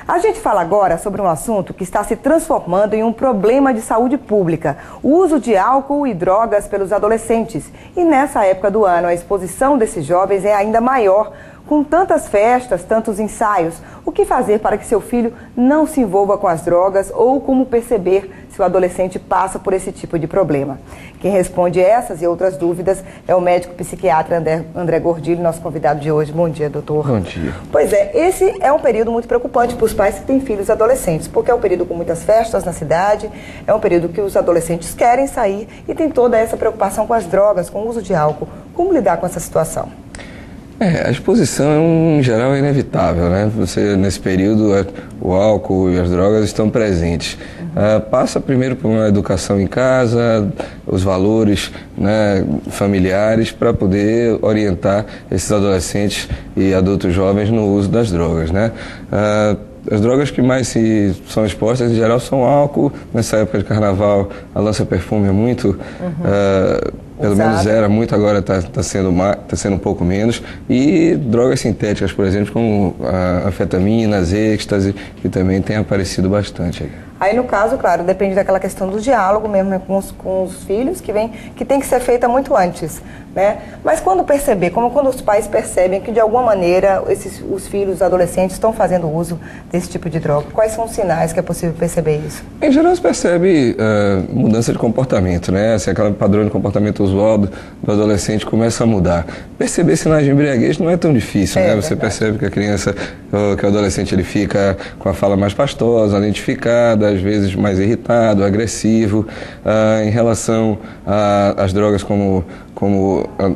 A gente fala agora sobre um assunto que está se transformando em um problema de saúde pública: o uso de álcool e drogas pelos adolescentes. E nessa época do ano, a exposição desses jovens é ainda maior, com tantas festas, tantos ensaios. O que fazer para que seu filho não se envolva com as drogas ou como perceber se o adolescente passa por esse tipo de problema? Quem responde essas e outras dúvidas é o médico psiquiatra André Gordilho, nosso convidado de hoje. Bom dia, doutor. Bom dia. Pois é, esse é um período muito preocupante para os pais que têm filhos adolescentes, porque é um período com muitas festas na cidade, é um período que os adolescentes querem sair e tem toda essa preocupação com as drogas, com o uso de álcool. Como lidar com essa situação? A exposição, em geral, é inevitável, né? Você, nesse período, o álcool e as drogas estão presentes. Passa primeiro por uma educação em casa, os valores, né, familiares, para poder orientar esses adolescentes e adultos jovens no uso das drogas, né? As drogas que mais são expostas, em geral, são álcool. Nessa época de carnaval, a lança-perfume é muito... pelo menos era muito, agora está sendo um pouco menos. E drogas sintéticas, por exemplo, como anfetaminas, êxtase, que também tem aparecido bastante. Aí, no caso, claro, depende daquela questão do diálogo mesmo, né, com os filhos, que tem que ser feita muito antes, né? Mas quando perceber, como quando os pais percebem que, de alguma maneira, os filhos, os adolescentes, estão fazendo uso desse tipo de droga, quais são os sinais que é possível perceber isso? Em geral, se percebe mudança de comportamento, né? Assim, aquele padrão de comportamento usual do adolescente começa a mudar. Perceber sinais de embriaguez não é tão difícil, né? Você percebe que a criança, que o adolescente, ele fica com a fala mais pastosa, lentificada, às vezes mais irritado, agressivo. Em relação às drogas como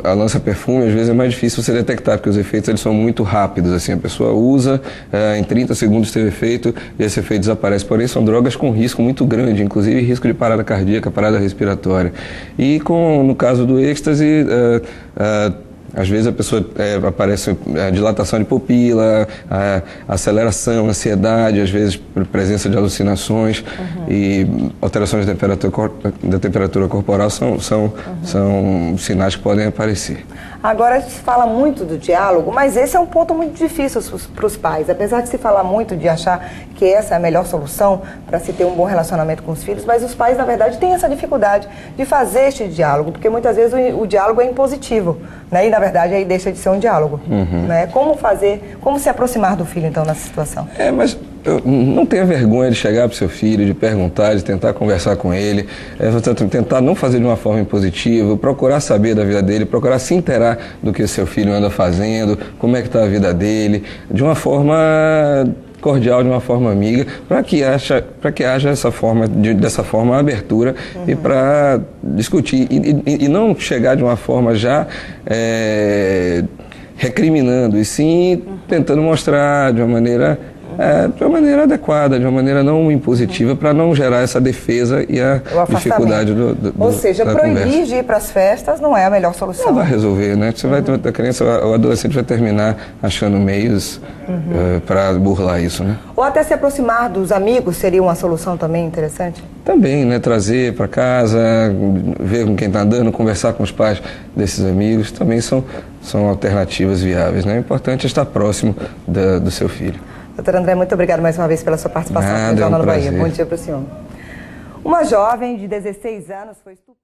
a lança-perfume, às vezes é mais difícil você detectar, porque os efeitos eles são muito rápidos. Assim, a pessoa usa, em 30 segundos teve efeito e esse efeito desaparece. Porém, são drogas com risco muito grande, inclusive risco de parada cardíaca, parada respiratória. E no caso do êxtase, às vezes a pessoa aparece dilatação de pupila, aceleração, ansiedade, às vezes presença de alucinações e alterações da temperatura corporal são sinais que podem aparecer. Agora, se fala muito do diálogo, mas esse é um ponto muito difícil para os pais. Apesar de se falar muito de achar que essa é a melhor solução para se ter um bom relacionamento com os filhos, mas os pais, na verdade, têm essa dificuldade de fazer este diálogo, porque muitas vezes o diálogo é impositivo, né? E, na verdade, aí deixa de ser um diálogo. Né? Como se aproximar do filho, então, nessa situação? Mas não tenha vergonha de chegar para o seu filho, de perguntar, de tentar conversar com ele, tentar não fazer de uma forma impositiva, procurar saber da vida dele, procurar se inteirar do que o seu filho anda fazendo, como é que está a vida dele, de uma forma cordial, de uma forma amiga, para que haja dessa forma a abertura e para discutir e não chegar de uma forma já recriminando, e sim tentando mostrar de uma maneira adequada, de uma maneira não impositiva, para não gerar essa defesa e a dificuldade Ou seja, proibir conversa. De ir para as festas não é a melhor solução. Não vai resolver, né? Você a criança, o adolescente vai terminar achando meios para burlar isso, né? Ou até se aproximar dos amigos seria uma solução também interessante? Também, né? Trazer para casa, ver com quem está andando, conversar com os pais desses amigos, também são alternativas viáveis, né? O importante é estar próximo do seu filho. Doutor André, muito obrigado mais uma vez pela sua participação aqui no Jornal da Bahia. Bom dia para o senhor. Uma jovem de 16 anos foi estuprada.